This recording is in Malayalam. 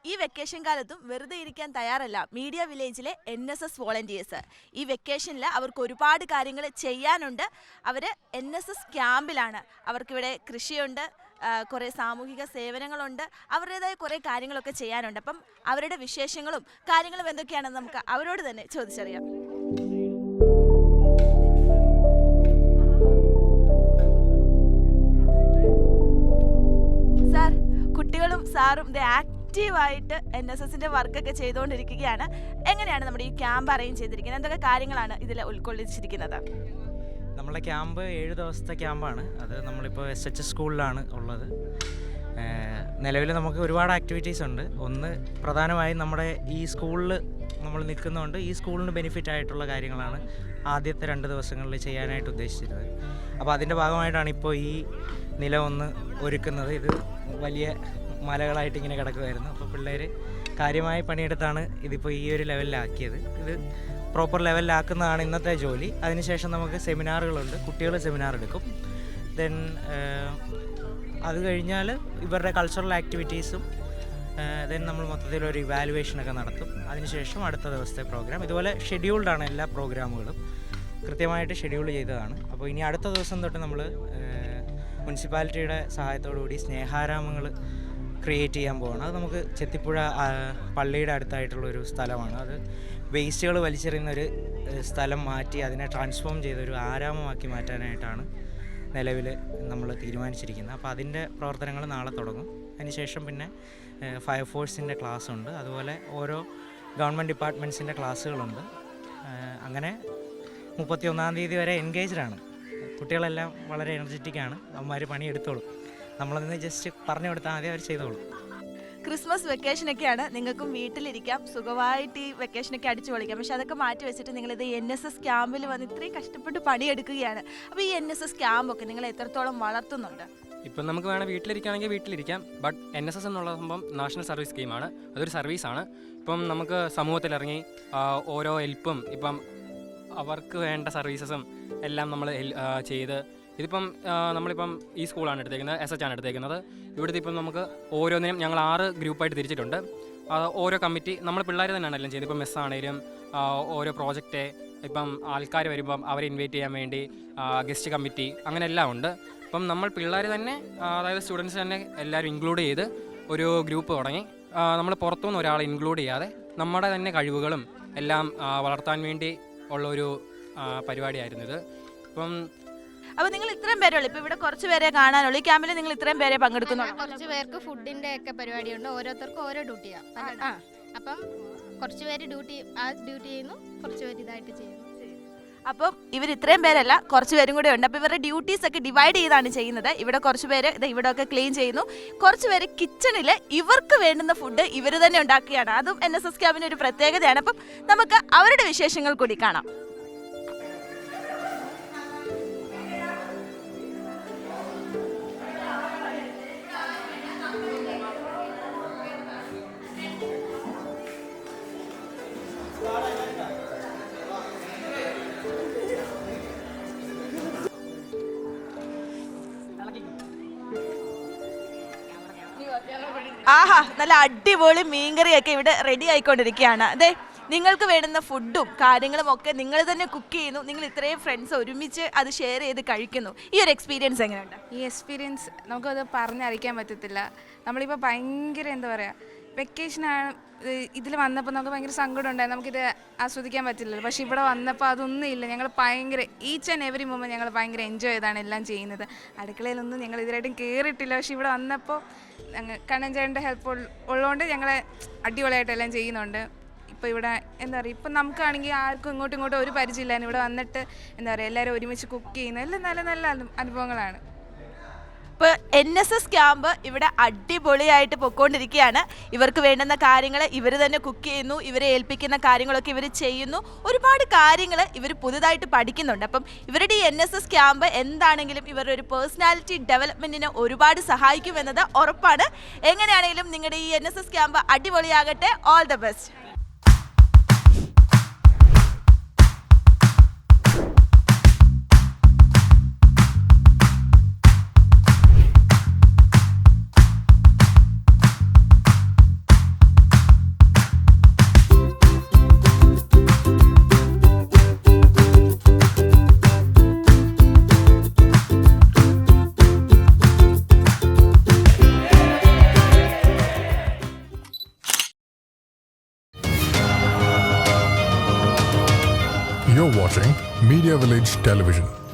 ഈ വെക്കേഷൻ കാലത്തും വെറുതെ ഇരിക്കാൻ തയ്യാറല്ല മീഡിയ വില്ലേജിലെ NSS വോളണ്ടിയേഴ്സ്. ഈ വെക്കേഷനിൽ അവർക്ക് ഒരുപാട് കാര്യങ്ങൾ ചെയ്യാനുണ്ട്. അവർ NSS ക്യാമ്പിലാണ്. അവർക്കിവിടെ കൃഷിയുണ്ട്, കുറേ സാമൂഹിക സേവനങ്ങളുണ്ട്, അവരുടേതായ കുറേ കാര്യങ്ങളൊക്കെ ചെയ്യാനുണ്ട്. അപ്പം അവരുടെ വിശേഷങ്ങളും കാര്യങ്ങളും എന്തൊക്കെയാണെന്ന് നമുക്ക് അവരോട് തന്നെ ചോദിച്ചറിയാം. സാർ, കുട്ടികളും സാറും ആക്റ്റീവായിട്ട് NSSന്റെ വർക്കൊക്കെ ചെയ്തുകൊണ്ടിരിക്കുകയാണ്. എങ്ങനെയാണ് നമ്മുടെ ഈ ക്യാമ്പ് അറേഞ്ച് ചെയ്തിരിക്കുന്നത്? എന്തൊക്കെ കാര്യങ്ങളാണ് ഇതിൽ ഉൾക്കൊള്ളിച്ചിരിക്കുന്നത്? നമ്മളെ ക്യാമ്പ് 7 ദിവസത്തെ ക്യാമ്പാണ്. അത് നമ്മളിപ്പോൾ SH സ്കൂളിലാണ് ഉള്ളത്. നിലവിൽ നമുക്ക് ഒരുപാട് ആക്ടിവിറ്റീസ് ഉണ്ട്. ഒന്ന് പ്രധാനമായും നമ്മുടെ ഈ സ്കൂളിൽ നമ്മൾ നിൽക്കുന്നതുകൊണ്ട് ഈ സ്കൂളിന് ബെനിഫിറ്റ് ആയിട്ടുള്ള കാര്യങ്ങളാണ് ആദ്യത്തെ 2 ദിവസങ്ങളിൽ ചെയ്യാനായിട്ട് ഉദ്ദേശിച്ചിരുന്നത്. അപ്പോൾ അതിൻ്റെ ഭാഗമായിട്ടാണ് ഇപ്പോൾ ഈ നില ഒന്ന് ഒരുക്കുന്നത്. ഇത് വലിയ മലകളായിട്ട് ഇങ്ങനെ കിടക്കുമായിരുന്നു. അപ്പോൾ പിള്ളേർ കാര്യമായി പണിയെടുത്താണ് ഇതിപ്പോൾ ഈ ഒരു ലെവലിലാക്കിയത്. ഇത് പ്രോപ്പർ ലെവലിലാക്കുന്നതാണ് ഇന്നത്തെ ജോലി. അതിനുശേഷം നമുക്ക് സെമിനാറുകളുണ്ട്, കുട്ടികൾ സെമിനാർ എടുക്കും. ദെൻ അത് കഴിഞ്ഞാൽ ഇവരുടെ കൾച്ചറൽ ആക്ടിവിറ്റീസും ദെൻ നമ്മൾ മൊത്തത്തിലൊരു ഇവാലുവേഷനൊക്കെ നടത്തും. അതിനുശേഷം അടുത്ത ദിവസത്തെ പ്രോഗ്രാം ഇതുപോലെ ഷെഡ്യൂൾഡാണ്. എല്ലാ പ്രോഗ്രാമുകളും കൃത്യമായിട്ട് ഷെഡ്യൂൾ ചെയ്തതാണ്. അപ്പോൾ ഇനി അടുത്ത ദിവസം തൊട്ട് നമ്മൾ മുനിസിപ്പാലിറ്റിയുടെ സഹായത്തോടുകൂടി സ്നേഹാരാമങ്ങൾ ക്രിയേറ്റ് ചെയ്യാൻ പോവാണ്. അത് നമുക്ക് ചെത്തിപ്പുഴ പള്ളിയുടെ അടുത്തായിട്ടുള്ളൊരു സ്ഥലമാണ്. അത് വേസ്റ്റുകൾ വലിച്ചെറിയുന്നൊരു സ്ഥലം മാറ്റി അതിനെ ട്രാൻസ്ഫോം ചെയ്തൊരു ആരാമമാക്കി മാറ്റാനായിട്ടാണ് നിലവിൽ നമ്മൾ തീരുമാനിച്ചിരിക്കുന്നത്. അപ്പോൾ അതിൻ്റെ പ്രവർത്തനങ്ങൾ നാളെ തുടങ്ങും. അതിനുശേഷം പിന്നെ ഫയർഫോഴ്സിൻ്റെ ക്ലാസ് ഉണ്ട്, അതുപോലെ ഓരോ ഗവൺമെൻറ് ഡിപ്പാർട്ട്മെൻറ്റ്സിൻ്റെ ക്ലാസ്സുകളുണ്ട്. അങ്ങനെ 31-ാം തീയതി വരെ എൻഗേജ്ഡാണ്. കുട്ടികളെല്ലാം വളരെ എനർജറ്റിക്കാണ്. അവന്മാർ പണിയെടുത്തോളും. നമ്മളതിന് ജസ്റ്റ് പറഞ്ഞു കൊടുത്താൽ മതി, അവർ ചെയ്തോളും. ക്രിസ്മസ് വെക്കേഷനൊക്കെയാണ്, നിങ്ങൾക്കും വീട്ടിലിരിക്കാം, സുഖമായിട്ട് ഈ വെക്കേഷനൊക്കെ അടിച്ചു പൊളിക്കാം. പക്ഷെ അതൊക്കെ മാറ്റി വെച്ചിട്ട് നിങ്ങളിത് NSS ക്യാമ്പിൽ വന്ന് ഇത്രയും കഷ്ടപ്പെട്ട് പണിയെടുക്കുകയാണ്. അപ്പോൾ ഈ NSS ക്യാമ്പൊക്കെ നിങ്ങൾ എത്രത്തോളം വളർത്തുന്നുണ്ട്? ഇപ്പം നമുക്ക് വേണം വീട്ടിലിരിക്കുകയാണെങ്കിൽ വീട്ടിലിരിക്കാം. ബട്ട് NSS എന്നുള്ള സംഭവം നാഷണൽ സർവീസ് സ്കീമാണ്. അതൊരു സർവീസാണ്. ഇപ്പം നമുക്ക് സമൂഹത്തിലിറങ്ങി ഓരോ ഹെൽപ്പും ഇപ്പം അവർക്ക് വേണ്ട സർവീസസും എല്ലാം നമ്മൾ ചെയ്ത് ഇതിപ്പം നമ്മളിപ്പം ഈ സ്കൂളാണ് എടുത്തേക്കുന്നത്, SH ആണ് എടുത്തേക്കുന്നത്. ഇവിടുത്തെ ഇപ്പം നമുക്ക് ഓരോന്നിനും ഞങ്ങൾ 6 ഗ്രൂപ്പായിട്ട് തിരിച്ചിട്ടുണ്ട്. ഓരോ കമ്മിറ്റി നമ്മൾ പിള്ളേർ തന്നെയാണ് എല്ലാം ചെയ്യുന്നത്. ഇപ്പം മെസ്സാണേലും ഓരോ പ്രോജക്റ്റ്, ഇപ്പം ആൾക്കാർ വരുമ്പം അവരെ ഇൻവൈറ്റ് ചെയ്യാൻ വേണ്ടി ഗസ്റ്റ് കമ്മിറ്റി, അങ്ങനെ എല്ലാം ഉണ്ട്. അപ്പം നമ്മൾ പിള്ളേർ തന്നെ, അതായത് സ്റ്റുഡൻസ് തന്നെ എല്ലാവരും ഇൻക്ലൂഡ് ചെയ്ത് ഒരു ഗ്രൂപ്പ് തുടങ്ങി. നമ്മൾ പുറത്തുനിന്ന് ഒരാളെ ഇൻക്ലൂഡ് ചെയ്യാതെ നമ്മുടെ തന്നെ കഴിവുകളും എല്ലാം വളർത്താൻ വേണ്ടി ഉള്ളൊരു പരിപാടിയായിരുന്നു ഇത്. ഇപ്പം അപ്പോൾ നിങ്ങൾ ഇത്രയും പേരുള്ളൂ, ഇപ്പോൾ ഇവിടെ കുറച്ച് പേരെ കാണാനുള്ളൂ. ഈ ക്യാമ്പിൽ നിങ്ങൾ ഇത്രയും പേരെ പങ്കെടുക്കുന്നുള്ളൂ? കുറച്ച് പേർക്ക് ഫുഡിന്റെ ഒക്കെ പരിപാടിയുണ്ട്. ഓരോരുത്തർക്കും ഓരോ ഡ്യൂട്ടിയാണ്. അപ്പം കുറച്ച് പേര് ഡ്യൂട്ടി ചെയ്യുന്നു, കുറച്ച് പേര് ഇതായിട്ട് ചെയ്യുന്നു. അപ്പം ഇവർ ഇത്രയും പേരല്ല, കുറച്ച് പേരും കൂടെ ഉണ്ട്. അപ്പോൾ ഇവരുടെ ഡ്യൂട്ടീസ് ഒക്കെ ഡിവൈഡ് ചെയ്താണ് ചെയ്യുന്നത്. ഇവിടെ കുറച്ച് പേര് ഇവിടെ ഒക്കെ ക്ലീൻ ചെയ്യുന്നു, കുറച്ച് പേര് കിച്ചണിൽ ഇവർക്ക് വേണ്ടുന്ന ഫുഡ് ഇവർ തന്നെ ഉണ്ടാക്കുകയാണ്. അതും NSS ക്യാമ്പിന് ഒരു പ്രത്യേകതയാണ്. അപ്പം നമുക്ക് അവരുടെ വിശേഷങ്ങൾ കൂടി കാണാം. ആഹാ, നല്ല അടിപൊളി മീൻകറിയൊക്കെ ഇവിടെ റെഡി ആയിക്കൊണ്ടിരിക്കുകയാണ്. അതെ, നിങ്ങൾക്ക് വേണ്ടുന്ന ഫുഡും കാര്യങ്ങളും ഒക്കെ നിങ്ങൾ തന്നെ കുക്ക് ചെയ്യുന്നു. നിങ്ങൾ ഇത്രയും ഫ്രണ്ട്സ് ഒരുമിച്ച് അത് ഷെയർ ചെയ്ത് കഴിക്കുന്നു. ഈ ഒരു എക്സ്പീരിയൻസ് എങ്ങനെയുണ്ട്? ഈ എക്സ്പീരിയൻസ് നമുക്കത് പറഞ്ഞറിയിക്കാൻ പറ്റത്തില്ല. നമ്മളിപ്പോൾ ഭയങ്കര എന്താ പറയുക, വെക്കേഷനാണ്. ഇതിൽ വന്നപ്പോൾ നമുക്ക് ഭയങ്കര സങ്കടം ഉണ്ടായി, നമുക്കിത് ആസ്വദിക്കാൻ പറ്റില്ലല്ലോ. പക്ഷേ ഇവിടെ വന്നപ്പോൾ അതൊന്നും ഇല്ല. ഞങ്ങൾ ഭയങ്കര ഈച്ച് ആൻഡ് എവറി മൊമെൻറ്റ് ഞങ്ങൾ ഭയങ്കര എൻജോയ് ചെയ്താണ് എല്ലാം ചെയ്യുന്നത്. അടുക്കളയിലൊന്നും ഞങ്ങൾ ഇതിലായിട്ടും കയറിയിട്ടില്ല. പക്ഷേ ഇവിടെ വന്നപ്പോൾ കണ്ണൻ ചേട്ടൻ്റെ ഹെൽപ്പ് ഉള്ളതുകൊണ്ട് ഞങ്ങളെ അടിപൊളിയായിട്ട് എല്ലാം ചെയ്യുന്നുണ്ട്. ഇപ്പോൾ ഇവിടെ എന്താ പറയുക, ഇപ്പം നമുക്കാണെങ്കിൽ ആർക്കും ഇങ്ങോട്ടും ഒരു പരിചയമില്ലായിരുന്നു. ഇവിടെ വന്നിട്ട് എന്താ പറയുക, എല്ലാവരും ഒരുമിച്ച് കുക്ക് ചെയ്യുന്ന എല്ലാം നല്ല നല്ല അനുഭവങ്ങളാണ്. ഇപ്പോൾ NSS ക്യാമ്പ് ഇവിടെ അടിപൊളിയായിട്ട് പൊയ്ക്കൊണ്ടിരിക്കുകയാണ്. ഇവർക്ക് വേണ്ടുന്ന കാര്യങ്ങൾ ഇവർ തന്നെ കുക്ക് ചെയ്യുന്നു, ഇവരെ ഏൽപ്പിക്കുന്ന കാര്യങ്ങളൊക്കെ ഇവർ ചെയ്യുന്നു. ഒരുപാട് കാര്യങ്ങൾ ഇവർ പുതുതായിട്ട് പഠിക്കുന്നുണ്ട്. അപ്പം ഇവരുടെ ഈ NSS ക്യാമ്പ് എന്താണെങ്കിലും ഇവരുടെ ഒരു പേഴ്സണാലിറ്റി ഡെവലപ്മെൻറ്റിന് ഒരുപാട് സഹായിക്കുമെന്നത് ഉറപ്പാണ്. എങ്ങനെയാണെങ്കിലും നിങ്ങളുടെ ഈ NSS ക്യാമ്പ് അടിപൊളിയാകട്ടെ. All the best. You're watching Media Village Television.